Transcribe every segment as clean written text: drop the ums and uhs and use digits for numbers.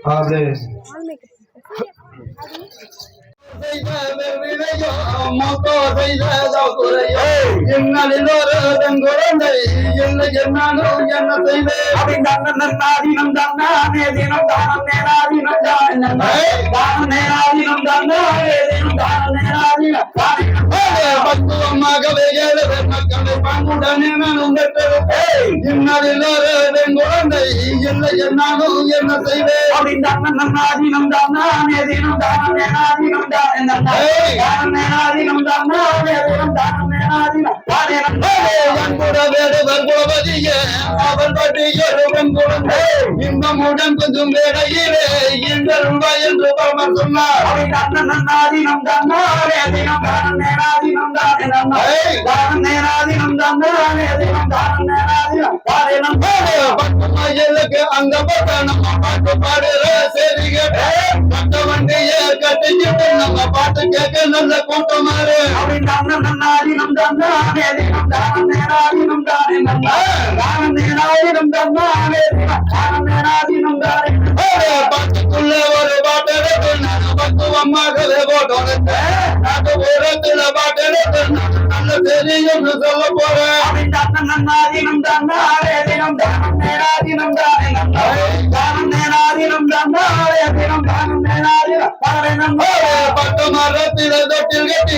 அது என்னோரு குழந்தை இல்லை என்னாலும் என்ன செய்வேன் அப்படின்னாதினம் தானே தினம் தானம் நேராதினம் தானம் நேராதினம் தானே தினம் தானம் நேராதினம் பக்குவமாகவே மக்களை பங்குடனே நானும் பெற்றேன் இன்னொரு குழந்தை இல்லை என்னாலும் என்ன செய்வேன் அப்படின்னாதினம் தானே தினம் தானம் நேராதினம் இன்பமுடன் கொஞ்சம் வேடையிலே எங்கள் என்று பரமன் சொன்னார் அந்த நம்ம பாட்டு பாடுற சரி கேட்ட வண்டிய கட்டிக்கிட்டு நம்ம பாட்டு கேட்க நல்ல கூட்டமாறு பாட்டுக்குள்ள ஒரு பாட்டு பக்குவமாகவே போட்டோம் பாட்டு நல்ல தெரியும் சொல்ல போறேன் பட்டு மரத்தில தொட்டில் கட்டி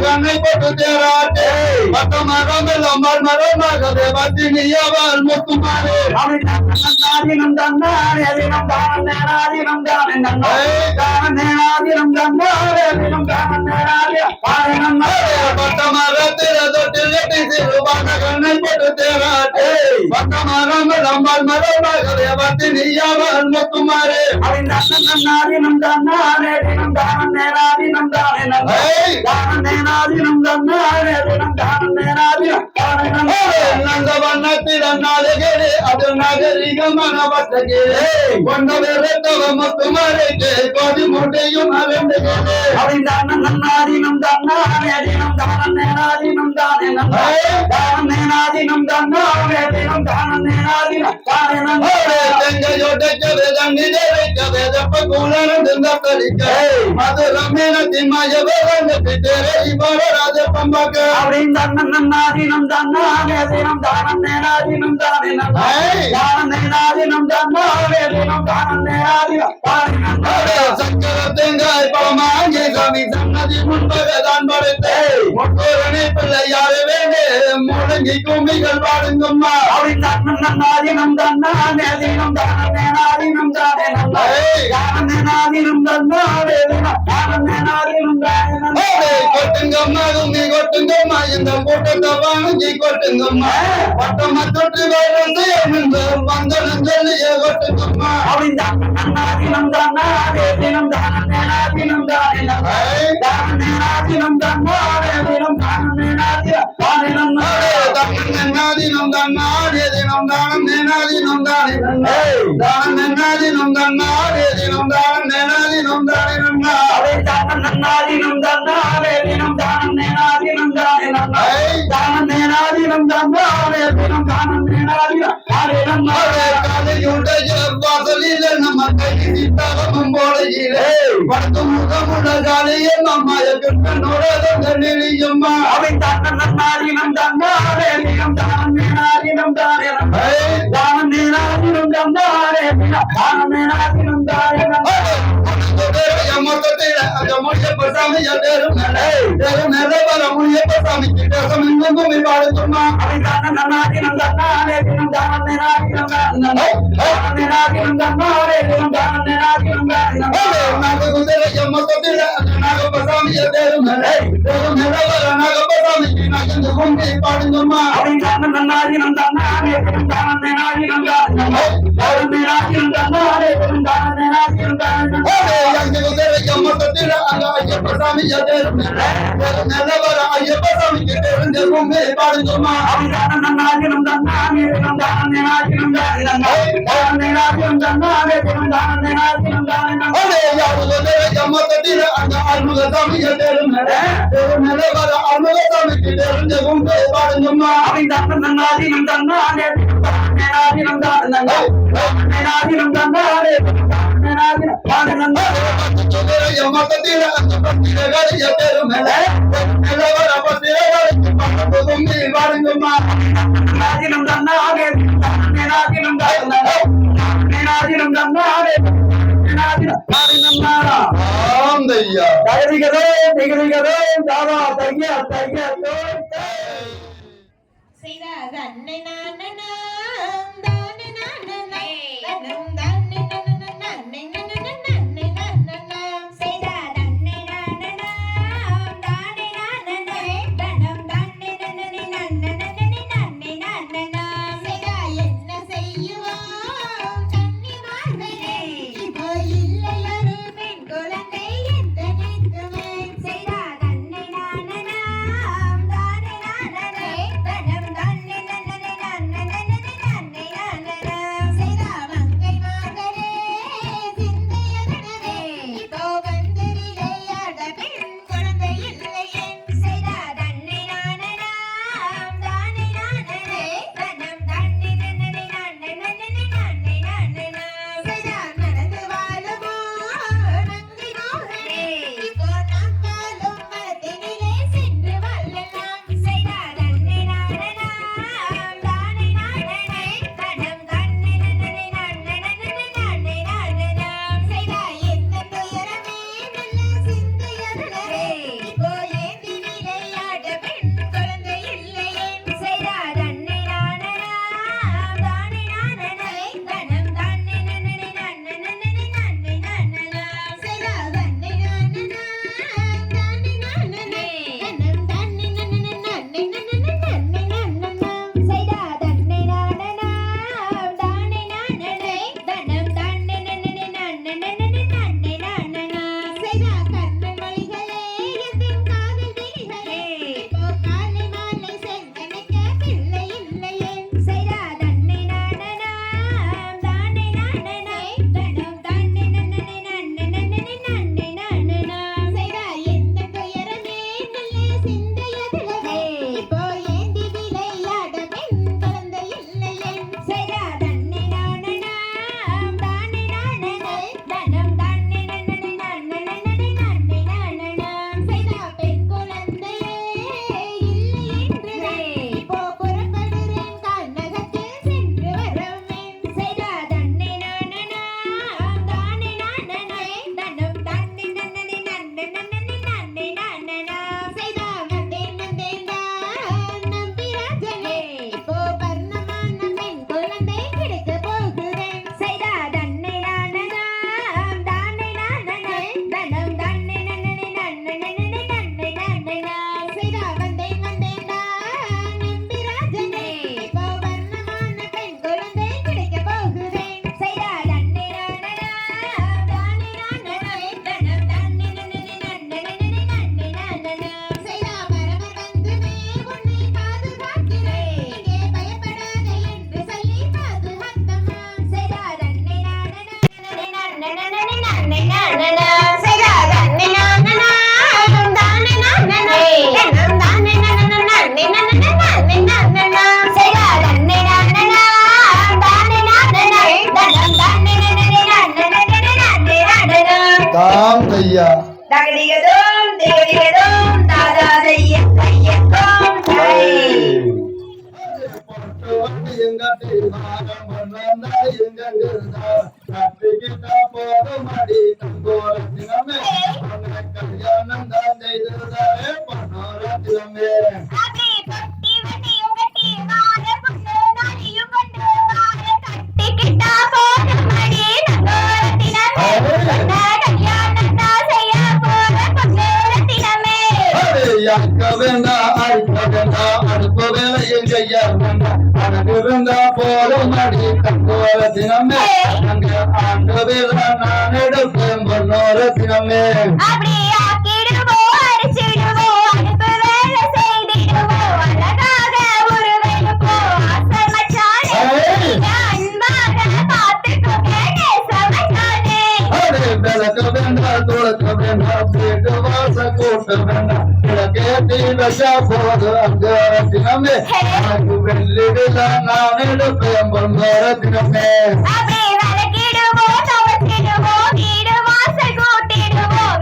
கண்ணை போட்டு தேராட்டே பட்டு மரம் எல்லாம் மரமாகவே பத்தினியவள் முத்துமாறு பட்ட மரத்தில தொட்டில் கட்டி கண்ணை போட்டு தேராட்டே பட்ட மரம் எல்லாம் மரமாகவே பத்தினியவள் முத்துமாறு அது நாகரிகமான பட்டகே கொண்டவே மொத்தமாரே கொடி முட்டையும் தேங்காய் பழமாங்கி சாமி சன்னதி முன்பகதான் படுத்தே முட்டோரணி பிள்ளை யாரு வேண்டே முழங்கி கும்பிகள் பாடுங்கம்மா நாதினம் தானே தினம் தானே நாதினம் தானே நாதினம் தானே கொட்டுங்கம்மா கும்பி கொட்டுங்கம்மா இந்த கூட்டத்தை வாங்கி கொட்டுங்கம்மா பட்டமா தொட்டு வந்து வந்தனம் சொல்லிய கொட்டுங்கம்மா நாதினம் தானே தினம் தானே நாதினம் தானே நாதினம் தானே தினம் தானே நாதினம் நாதினம் தானே தினம் தானே நாதினம் தானே தானே நாதினம் தானே தினம் தானே நாதினம் தானே நாதினம் தானே தினம் தானே நாதினம் தானே தானே நாதினம் தானே தினம் தானே நாதினம் காலையுடைய வாசலில் நம்ம கைதி தவமும் போலையிலே பத்து முகமுட காலையே நம்ம நிலையம்மா அவை தானே தானே தினம் தானே நாதினம் தானே தானே நாதினம் தானே தானே நாதினம் தானே மொத்தத்தில அந்த பத்திரகாரிய பெருமல நிலவர பத்திரகாரிக்கு பணத்தும் நீ வழங்குமா நாதினம் தன்னாரே நாதினம் தன்னாரே நாதினம் தன்னாரே நாதினம் நாரா ஆந்தையா தகதிகதோ திகதிகதோ தாவா தையா தையா தோ செய்தாத அன்னை நானனா தானே நானனா நனம் தானே நானனா நன்னை நானனா நன்னை நானனா செய்தாத அன்னை நானனா தானே நானனா நனம் தானே நன்னனே நன்னனனே நன்னை நானனா செய்தா என்ன செய்யுவோம் கன்னி மார்கழி இப்போ இல்லை ஒரு பெண் குழந்தை எந்த நிற்குமே செய்தாத அன்னை நானனா தானே நானனா நனம் தானே நன்னனே நன்னனனே நன்னை நானனா செய்தா மங்கை மார்கழி சிந்தையதனவே இப்போ வந்து விளையாட பெண் குழந்தை இல்லையே செய்தாத அன்னை நானனா தானே நானனே நனம் தானே நன்னனே நன்னனனே நன்னை நானனா செய்தா நடந்து வாழுமோ நங்கை மோகனே இப்போ நாம் வாழும் மரத்தினிலே சென்று வாழலாம் செய்தாத அன்னை நானனா தானே நானனே நனம் தானே நன்னனே நன்னனனே நன்னை நானனா செய்தா எந்த துயரமே நல்ல சிந்தையதனவே இப்போ ஏந்தி விளையாட பெண் குழந்தை இல்லையே செய்தாத அன்னை நானனா தானே நானனே நனம் தானே நன்னனே நன்னனனே நன்னை நானனா செய்தாத அன்னை நானனா தானே நானனே நனம் தானே நன்னனே நன்னை நன்னனே நன்னை நானனா செய்தாத அன்னை நானனா தானே நானனே நனம் தானே நன்னனே நன்னனனே நன்னை நானனா செய்தா கண்ணன் மொழிகளே எத்தின் காதல் விழிகளே இப்போ காலை மாலை செங்கனைக்க பிள்ளை இல்லையே செய்தாத அன்னை நானனா தானே நானனே நனம் தானே நன்னனே நன்னனனே நன்னை நானனா செய்தா எந்த துயரமே நல்ல சிந்தையதனவே இப்போ ஏந்தி விளையாட பெண் குழந்தை இல்லையே செய்தாத அன்னை நானனா தானே நானனே நனம் தானே நன்னனே நன்னனனே நன்னை நானனா செய்தா பெண் குழந்தையே இல்லை என்றே இப்போ புறப்படுறேன் கானகத்தில் சென்று வரவேன் செய்தாத அன்னை நானனா தானே நானனே நனம் தானே நன்னனே நன்னனனே நன்னை நானனா செய்தா வந்தேன்டா நம்பிராஜனே இப்போ பர்ணமான பெண் குழந்தை கிடைக்க போகிறேன் செய்தாத அன்னை நானனா தானே நானனே நனம் தானே நன்னனே நன்னனனே நன்னை நானனா செய்தா வந்தேன்டா நம்பிராஜனே இப்போ வர்ணமான பெண் குழந்தை கிடைக்க போகிறேன் செய்தாத அன்னை நானனா தானே நானனே நனம் தானே நன்னனே நன்னனனே நன்னை நானனா செய்தா பரமர் வந்துமே உன்னை பாதுகாக்கிறேன் இங்கே பயப்படாதே என்று சொல்லி பாதுகாத்தம்மா செய்தாத அன்னை நானனா நன்னனனே நன்னை நானனா செய்தாத அன்னை நானனா தானே நானனே நனம் தானே நன்னனே நன்னை நன்னனே நன்னை நானனா செய்தாத அன்னை நானனா தானே நானனே நனம் தானே நன்னனே நன்னனனே நன்னை நானனா தாந்தையா தகதிகதோம் திகதிகதோம் தாதா தைய தையத்தோம் தை எங்க தீர்மானம் பண்ணா எங்க கட்டிக்கிட்ட போதும் அடி தங்கோரத்தினமே கல்யாணம் தான் செய்ததாலே பண்ணோரத்தினமே அபி பட்டி வட்டியும் கட்டி வார புண்ணு நாரியும் கொண்டு வார கட்டிக்கிட்டா போதும் அடி தங்கோரத்தினமே கல்யாணம் தான் செய்ய போற பொண்ணோரத்தினமே அக்க வேண்டாம் அழுக்க வேண்டாம் அடுப்பு வேலை எங்கய்யா வேண்டாம் அனக்கு இருந்தா போதும் அடி தங்கோரத்தினமே அங்க ஆண்டு வேலை நான் எடுப்பேன் பொன்னோரத்தினமே அப்படி ஆக்கிடுவோம் அரிச்சிடுவோம் அடுப்பு வேலை செய்திடுவோம் அழகாக உருவெடுப்போம் ஆசை மச்சானே அன்பாக பார்த்துக்கோங்க நேச மச்சானே விளக்க வேண்டாம் துளக்க வேண்டாம் வீட்டு வாச கூட்ட வேண்டாம் கிழக்கேட்டி வச்சா போது அங்கரத்தினமே எனக்கு வெள்ளிடுல நான் எடுப்பேன் பொன்னோரத்தினமே அப்படி விளக்கிடுவோம் துவச்சிடுவோம் வீடு வாசல் கூட்டிடுவோம்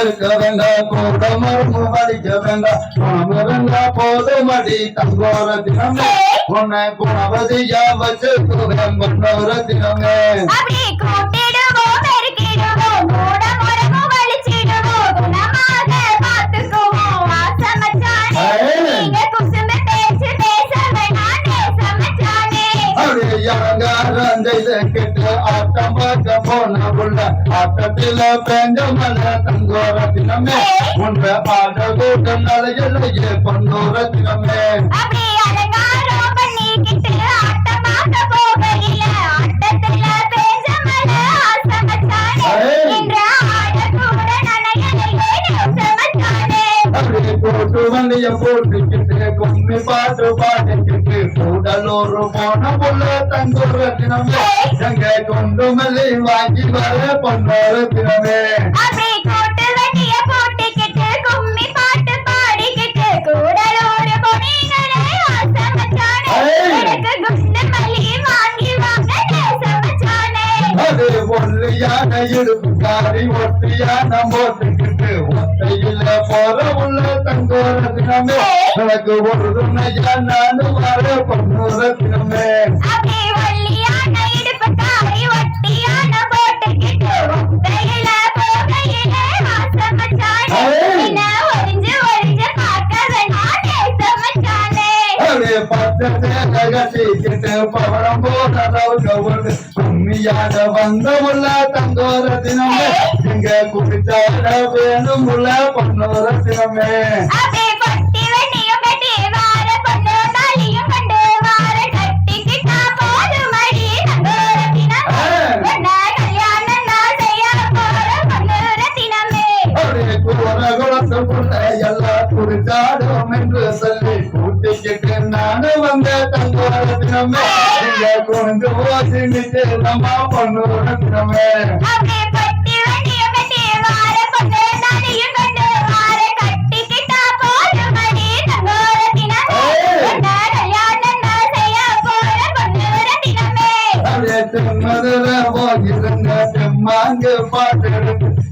இருக்க வேண்டாம் கூட மரமு வலிக்க வேண்டாம் குணம் இருந்தா போதும் அடி தங்கோர தினமே உன்னை குணவதியா வச்சுக்குவேன் பொன்னோர தினமே அப்படி கூட்டிடுவோம் பெருக்கிடுவோம் மூட முறமும் வலிச்சிடுவோம் குணமாக பார்த்துக்குவோம் ஆசை மச்சானே நீங்க குசும்பு பேச்சு பேச வேணாம் நேச மச்சானே அப்படியே அலங்காரம் செய்து கிட்டு ஆட்டம் பார்க்க போன புள்ள ஆட்டத்தில பெஞ்ச மலை தங்கோர தினமே உன்னை ஆட கூட்டம் நலையிலேயே பொன்னோர தினமே அப்படி அலங்காரம் பண்ணிக்கிட்டு ஆட்டமாக போகையில ஆட்டத்துல பேச மலை ஆசை மச்சானே என்ற ஆட கூட நனையலையே நேச மச்சானே அப்படியே போட்டு வண்டிய போட்டுக்கிட்டு கும்மி பாட்டு பாடிக்கிட்டு கூடலூர் போன புள்ள தங்கோர தினமே எங்க கொண்டு மல்லி வாங்கி வர பொன்னோர தினமே அப்படி கோட்டு வெட்டிய போட்டுக்கிட்டு கும்மி பாட்டு பாடிக்கிட்டு கூடலூர் போனீங்களே ஆசை மச்சானே எனக்கு குண்டு மல்லி வாங்கி வாங்க நேச மச்சானே அது ஒல்லியான இடுப்புக்காரி ஒட்டியான போட்டுக்கிட்டு ஒத்தையில போற உள்ள தங்கோர தினமே எனக்கு ஒரு துணையா நானும் வர பொன்னோர தினமே அப்படி ஒல்லியான இடுப்புக்காரி ஒட்டியான போட்டுக்கிட்டு ஒத்தையில போகையில ஆசை மச்சானே என்ன ஒளிஞ்சு ஒளிஞ்சு பார்க்க வேணாம் நேச மச்சானே அப்படியே பச்சை கட்டிக்கிட்டு பவளம் போன கவுண்டு கும்மியாட வந்த உள்ள தங்கோர தினமே எங்க குடிச்சாட வேணும் உள்ள பொன்னோர தினமே அப்படி பொட்டி வெண்ணியும் கட்டி வார பொண்ணு தாலியும் கண்டு வார கட்டிக்கிட்டா போதும் அடி தங்கோர தினமே உன்னை கல்யாணம் நான் செய்ய போற பொன்னோர தினமே அப்படியே கூற குளத்து புள்ள எல்லாம் குடிச்சாடும் என்று சொல்லி கூட்டிக்கிட்டு நானு வந்த தங்கோர தினமே எங்க குனிந்து போச்சு நிட்டு நம்ம பொன்னோர தினமே அப்படி பொட்டி வெண்ணியும் கட்டி வார பொண்ணு தாலியும் கண்டு வார கட்டிக்கிட்டா போதும் அடி தங்கோர தினமே உன்னை கல்யாணம் நான் செய்ய போற பொன்னோர தினமே அப்படியே திருமதுர போயிருந்த செம்மாங்கு பாட்டு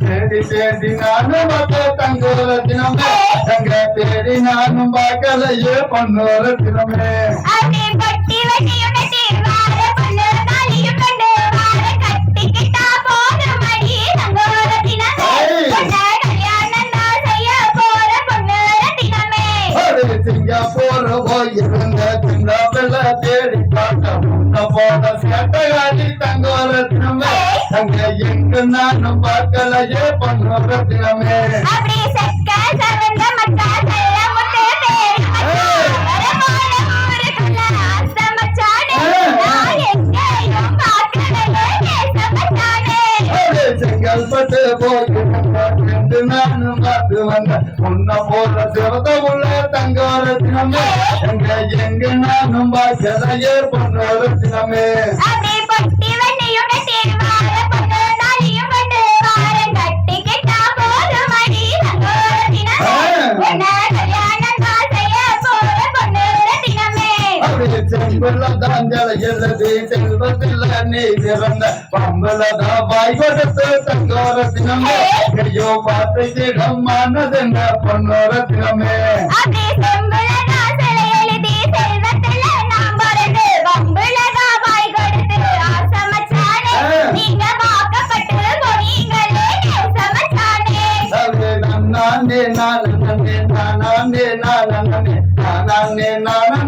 தேடி தேடி நானும் பார்த்த தங்கோர தினமே தங்க தேடி நானும் பார்க்கலையே பொன்னோர தினமே அப்படி பொட்டி வெண்ணியும் கட்டி வார பொண்ணு தாலியும் கண்டு வார கட்டிக்கிட்டா போதும் அடி தங்கோர தினமே உன்னை கல்யாணம் நான் செய்ய போற பொன்னோர தினமே அப்படியே சிங்கப்பூர் போயிருந்த சின்ன பிள்ளை தேடி பார்த்த முன்ன போன சேட்டகாடி தங்கோர தினமே தங்க எங்க நானும் பார்க்கலையே பொன்னோர தினமே அப்படி செக்க சவந்த மக்கா செல்ல முத்து பேரு வரமான ஊருக்குள்ள ஆசை மச்சானே நான் எங்கேயும் பார்க்கலையே நேச மச்சானே செங்கல்பட்டு போயிருந்த நானும் பார்த்து வந்த உன்ன போல சிறந்த உள்ள தங்கோர தினமே எங்க நானும் பார்க்கலையே பொன்னோர தினமே அப்படி பொட்டி வெண்ணியும் கட்டி வார பொண்ணு தாலியும் கண்டு வார கட்டிக்கிட்டா போதும் அடி தங்கோர தினமே உன்னை கல்யாணம் நான் செய்ய போற பொன்னோர தினமே அப்படியே செம்புள்ளதான் எழுதி செல்வத்தில் நீ பிறந்த பம்பளதான் வாய் கொடுத்து தங்கோர தினமே ஐயோ பார்த்துக்கிடம் மனதென்ன பொன்னோர தினமே அப்படி செம்புலகா சிலை எழுதி செல்வத்துல நாம் பிறந்து வம்புலகா வாய் கொடுத்து ஆசை மச்சானே நீங்க வாக்கப்பட்டு போனீங்களே நேச மச்சானே அப்படியே நானே நானே நானே நானே நானே நானே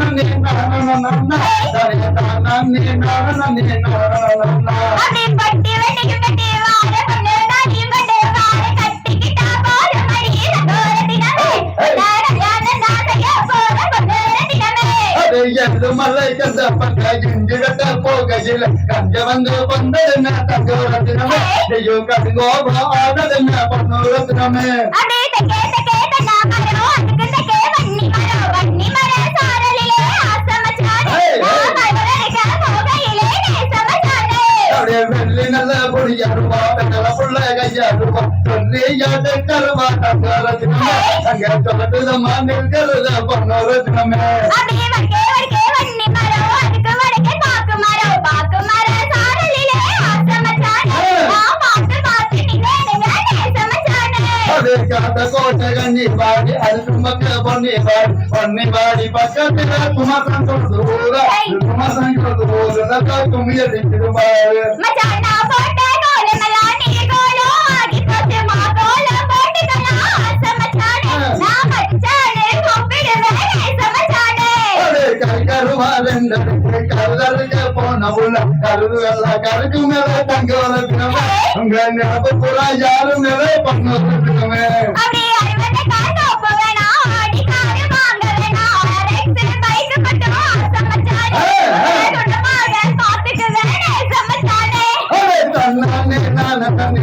அப்படி பட்டி வெட்டியும் கட்டி வார பொண்ணு தாலியும் கண்டு வார கட்டிக்கிட்டா போதும் அடி தங்கோர தினமே உன்னை கல்யாணம் நான் செய்ய போற பொன்னோர தினமே மலை கந்த பட்ட இஞ்சிடட்ட போகையில் கஞ்ச வந்து வந்ததுன்னா தங்கோர தினமே ஐயோ கடுங்கோபம் ஆனதுன்னா பொன்னோர தினமே அப்படியே தக்கே தக்கே தன்னா மரம் அதுக்கு தக்கே வன்னி மரம் சாரலிலே ஆசை மச்சானே நான் பல்வரைக்க போகையிலே நேச மச்சானே அப்படியே வெள்ளி நல்ல பொடியாடுவா வெள்ளல புள்ள கையாடுவா சொல்லியாட்டு கருவா தங்கோர தினமே அங்க சொல்லட்டுதம்மா நிற்கிறத பொன்னோர தினமே அப்படியே வடக்கே வடக்கே வன்னி மரம் அதுக்கு வடக்கே பாக்கு மரம் சாரலிலே ஆசை மச்சானே நான் பார்த்து பார்த்து நின்னேனுங்க நேச மச்சானே காத்த கோட்டை கண்ணி பாடி அது சுமக்க பொன்னி பாடி பக்கத்துல குமாசம் கொடுத்து போதா குமாசம் கொடுத்து போது கும்மிய திரும்பாரு மச்சானா போட்ட கோலமெல்லாம் நீ கோலம் ஆகி போச்சு மாகோலம் போட்டுக்கலாம் ஆசை மச்சானே நான் மச்சானே கூப்பிடுவேன் சமச்சானே கருதலுக்கு போன உள்ள கருது எல்லாம் கருக்கு மேல தங்க வளர்க்கணுமே உங்க நிலப்பு பூரா யாரும் மேல பண்ண வளர்க்கணுமே அப்படி அறிவத்தை காத்தோப்ப வேணாம் ஆடி காரு வாங்க வேணாம் ரெக்ஸில் பைக்கு பட்டும் ஆசை மச்சானே சொந்தமாக பார்த்துக்குவேன் சமச்சானே தன்னானே நானே அப்படி